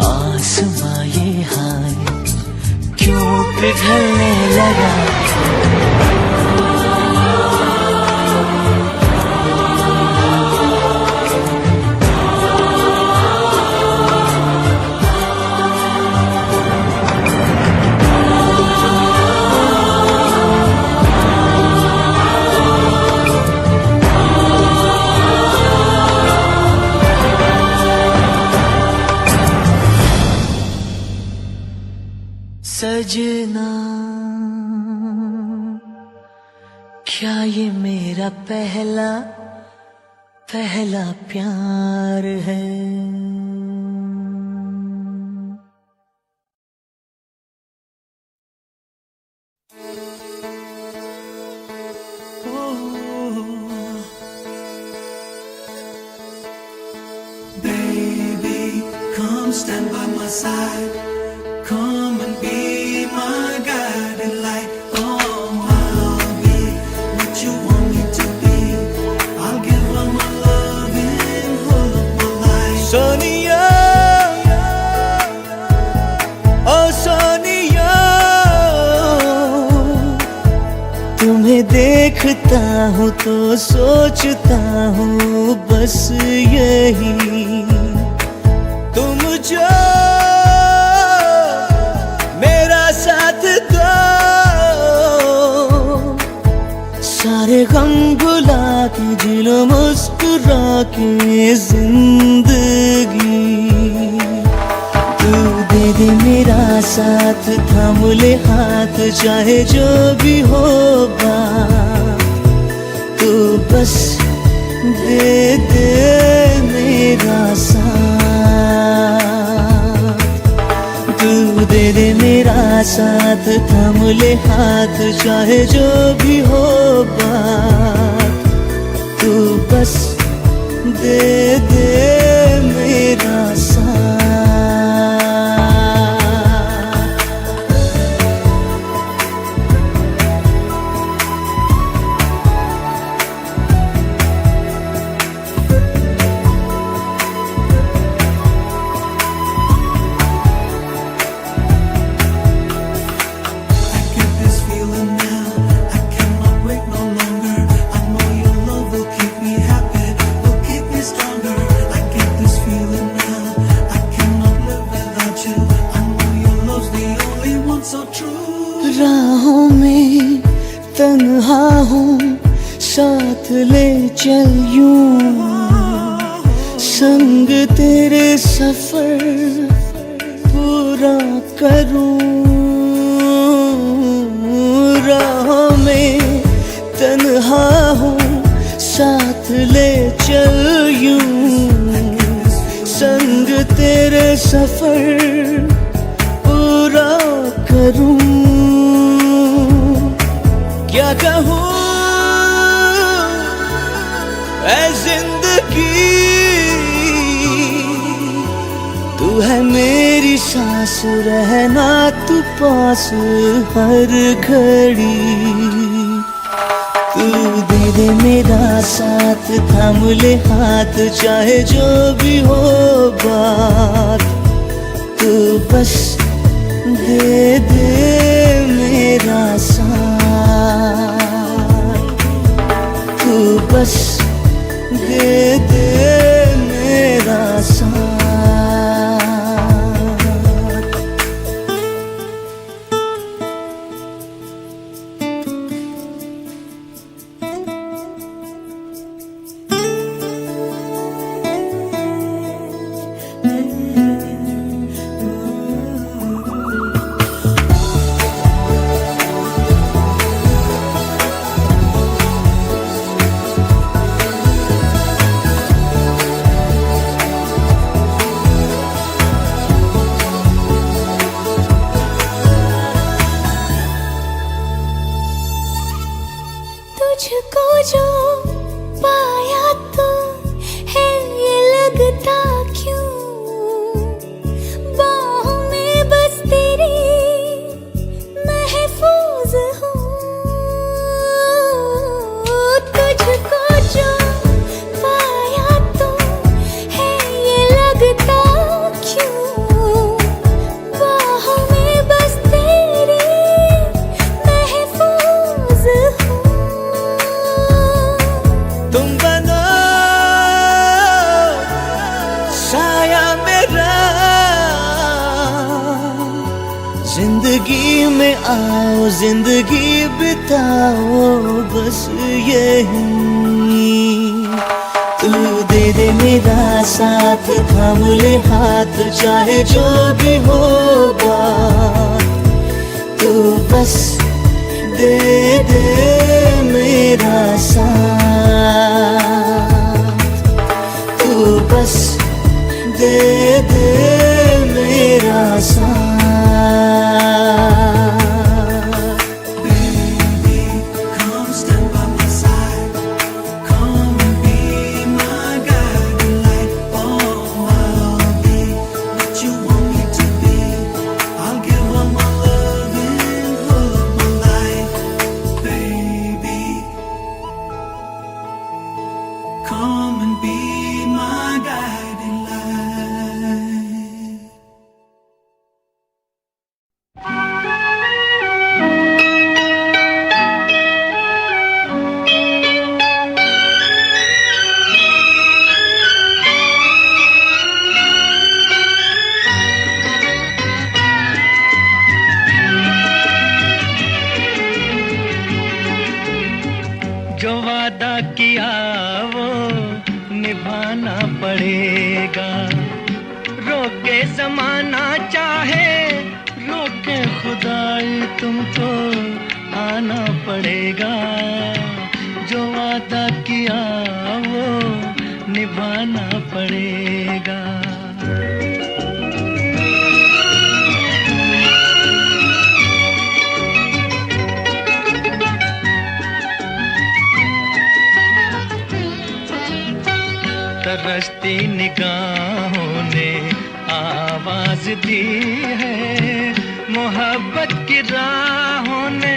आसमां ये हाय क्यों पिघलने लगा। सजना, क्या ये मेरा पहला पहला प्यार है। Baby, come stand by my side. Come and be my guiding light. Oh, I'll be what you want me to be. I'll give all my love and whole of my life. Sonia, oh Sonia, तुम्हें देखता हूँ तो सोचता हूँ बस यही, तुम जो मेरा साथ दो, सारे गम भुला के जी लो मुस्कुरा के जिंदगी। तू दे दे मेरा साथ, थाम ले हाथ चाहे जो भी होगा, तू बस दे दे मेरा साथ। तू दे दे मेरा साथ, थाम ले हाथ चाहे जो भी हो बात, तू बस दे दे मेरा साथ। I get this feeling now, I cannot so true. राहों में तन्हा हूँ साथ ले चल यूं, संग तेरे सफर पूरा करूं। राहों में तन्हा हूँ साथ ले चल यूं, संग तेरे सफर पूरा करूं। क्या कहूँ ऐ जिंदगी, तू है मेरी सांस, रहना तू पास हर घड़ी। तू दे दे मेरा साथ, थाम ले हाथ, चाहे जो भी हो बात। तू बस दे दे मेरा साथ, तू बस दे दे मेरा साथ। तुझको जो पाया तो है ये लगता क्यों, बाहों में बस तेरी महफूज हूँ। तुझको जो पाया तो है ये लगता क्यों, बाहों में बस तेरी महफूज हूँ। तुम बनो साया मेरा, जिंदगी में आओ जिंदगी बिताओ बस यही। तू दे दे मेरा साथ, थाम ले हाथ, चाहे जो भी हो बात। तू बस दे दे मेरा साथ, तू बस दे दे मेरा साथ। Baby, come stand by my side. Come and be my guiding light. Oh, I'll be what you want me to be. I'll give all my love and all of my life. Baby, come and be my guiding light. जो वादा किया वो निभाना पड़ेगा, रोके जमाना चाहे रोके खुदाई, तुमको आना पड़ेगा। जो वादा किया वो निभाना पड़ेगा। तरसती निगाहों ने आवाज दी है, मोहब्बत की राहों ने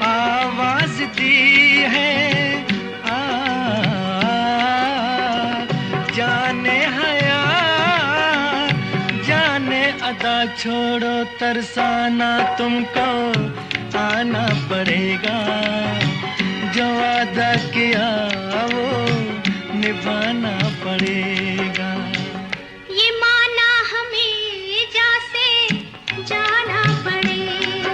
आवाज दी है। जाने हया जाने अदा, छोड़ो तरसाना, तुमको आना पड़ेगा। जो वादा किया वो निभाना पड़ेगा। ये माना हमें जैसे जाना पड़ेगा।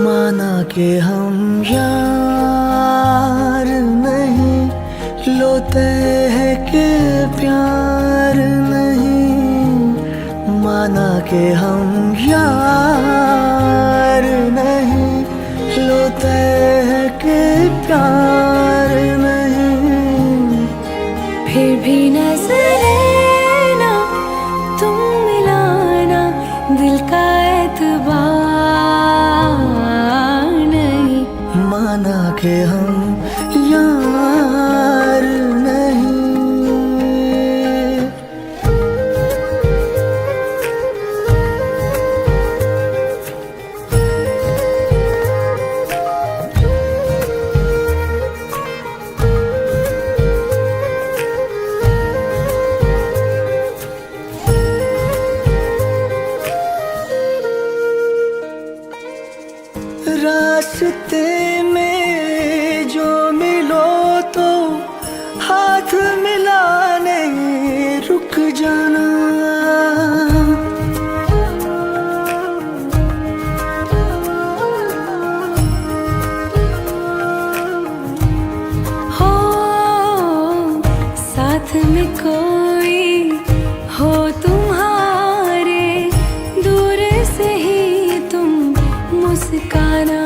माना के हम यार नहीं, लोते हैं कि प्यार नहीं। माना के हम यार नहीं, लोते हैं कि प्यार नहीं। फिर भी नजरें ना तुम मिलाना, दिल का एतबार नहीं। माना के हम यार नहीं। रास्ते में जो मिलो तो हाथ मिलाने रुक जाना। हो साथ में कोई हो तुम्हारे, दूर से ही तुम मुस्काना।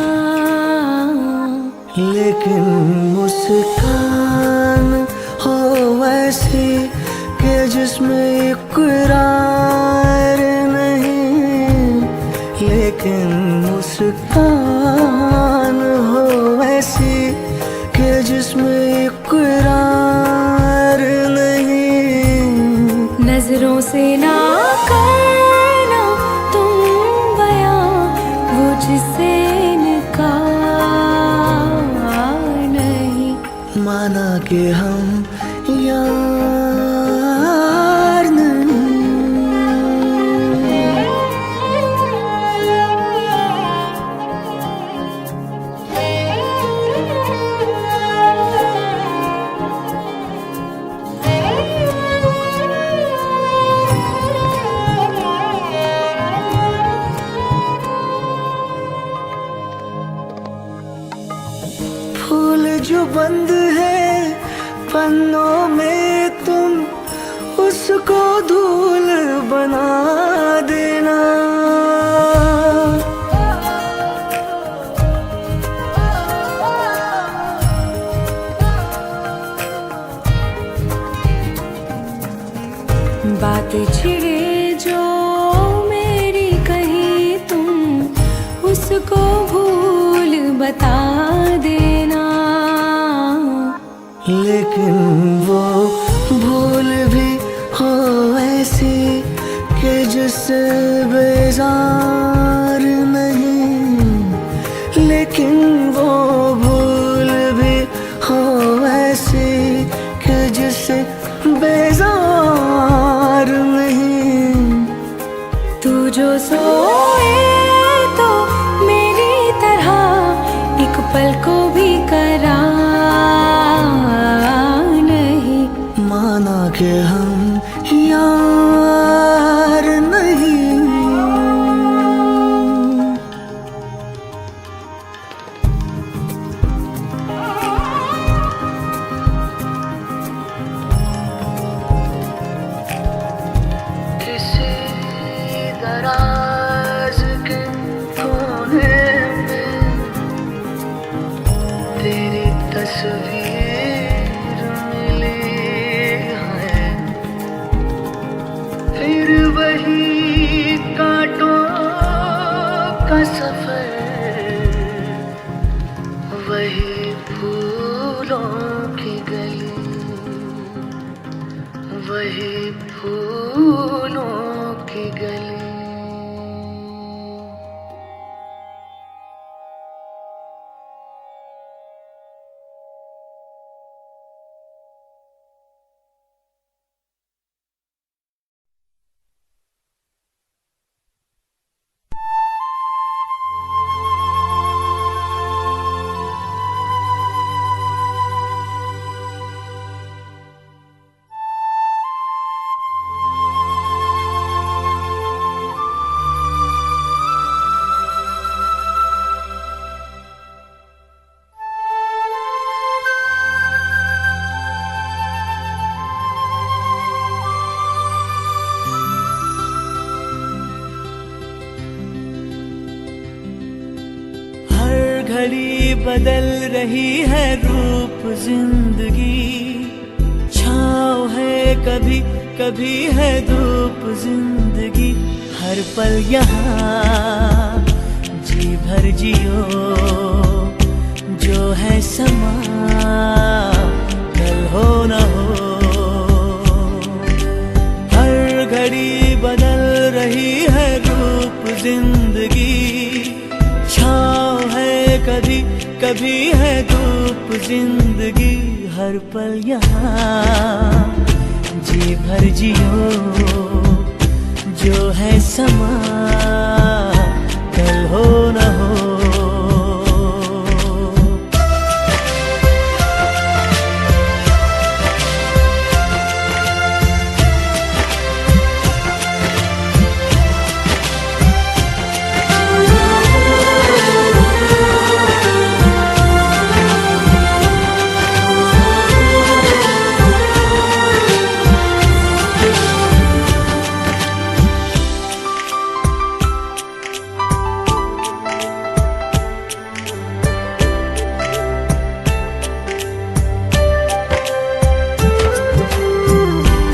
लेकिन मुस्कान हो ऐसी कि जिसमें इकरार नहीं। लेकिन मुस्कान हो ऐसी कि जिसमें इकरार नहीं। नजरों से ना करना तुम बयां वो जिससे इनकार नहीं। माना कि हम यार नहीं। फूल जो बंद है पन्नों में, तुम उसको धूल बना देना। बात छिड़े जो मेरी कहीं तुम उसको भूल बता देना। लेकिन वो भूल भी हो ऐसी कि जिससे बेजार नहीं। लेकिन वो भूल भी हो ऐसी कि जिससे बेजार नहीं। तू जो सोए तो मेरी तरह एक पल को भी करार नहीं। माना कि हम यार नहीं। किसी दराज के कोने में तेरी तस्वीर मिली है। फिर वही कांटों का सफर, वही फूलों की गली, वही फूलों की गली। घड़ी बदल रही है रूप जिंदगी, छाँव है कभी कभी है धूप जिंदगी, हर पल यहाँ जी भर जियो, जो है समा कल हो न हो। हर घड़ी बदल रही है रूप जिंदगी, छाँव है कभी कभी है धूप जिंदगी, हर पल यहाँ जी भर जियो, जो है समा कल हो न हो।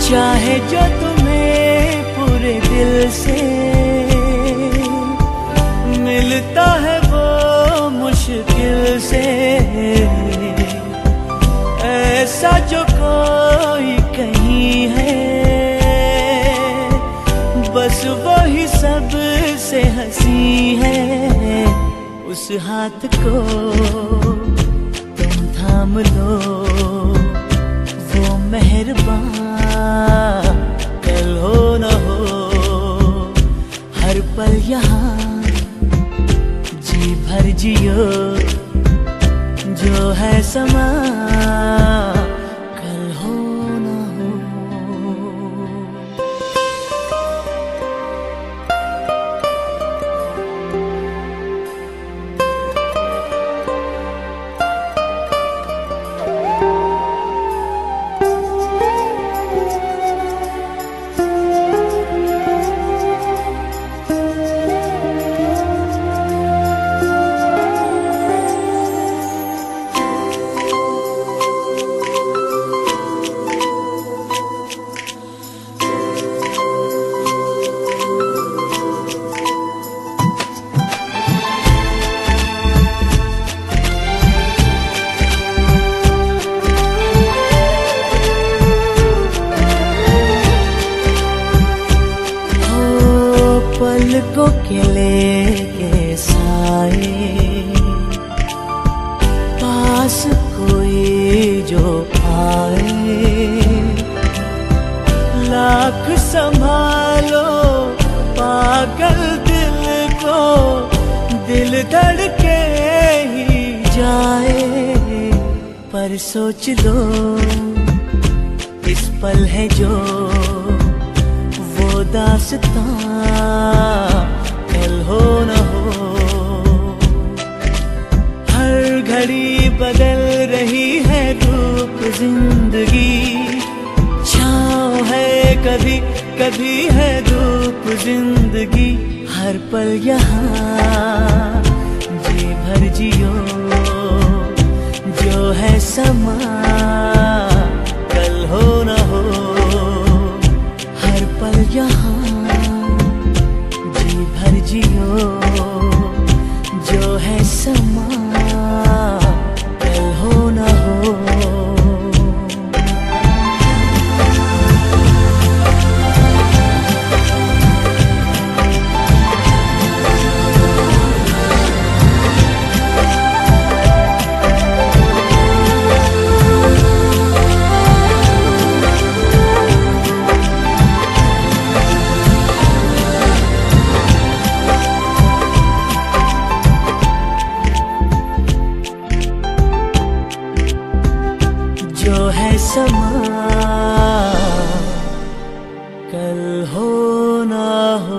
चाहे जो तुम्हें पूरे दिल से मिलता है वो मुश्किल से, ऐसा जो कोई कहीं है, बस वही सबसे हंसी है। उस हाथ को तुम थाम लो, वो मेहरबान कल हो न हो। हर पल यहाँ जी भर जियो, जो है समा कल हो न हो। पलकों के लेके साए, पास कोई जो आए, लाख संभालो पागल दिल को, दिल धड़के ही जाए। पर सोच लो इस पल है जो वो दास्तां कल हो न हो। हर घड़ी बदल रही है रूप जिंदगी, छाँव है कभी कभी है धूप जिंदगी, हर पल यहाँ जी भर जियो, जो है समा कल हो न हो। हर पल यहाँ जी भर जियो, जो है समा कल हो न हो। जो है समा कल हो न हो।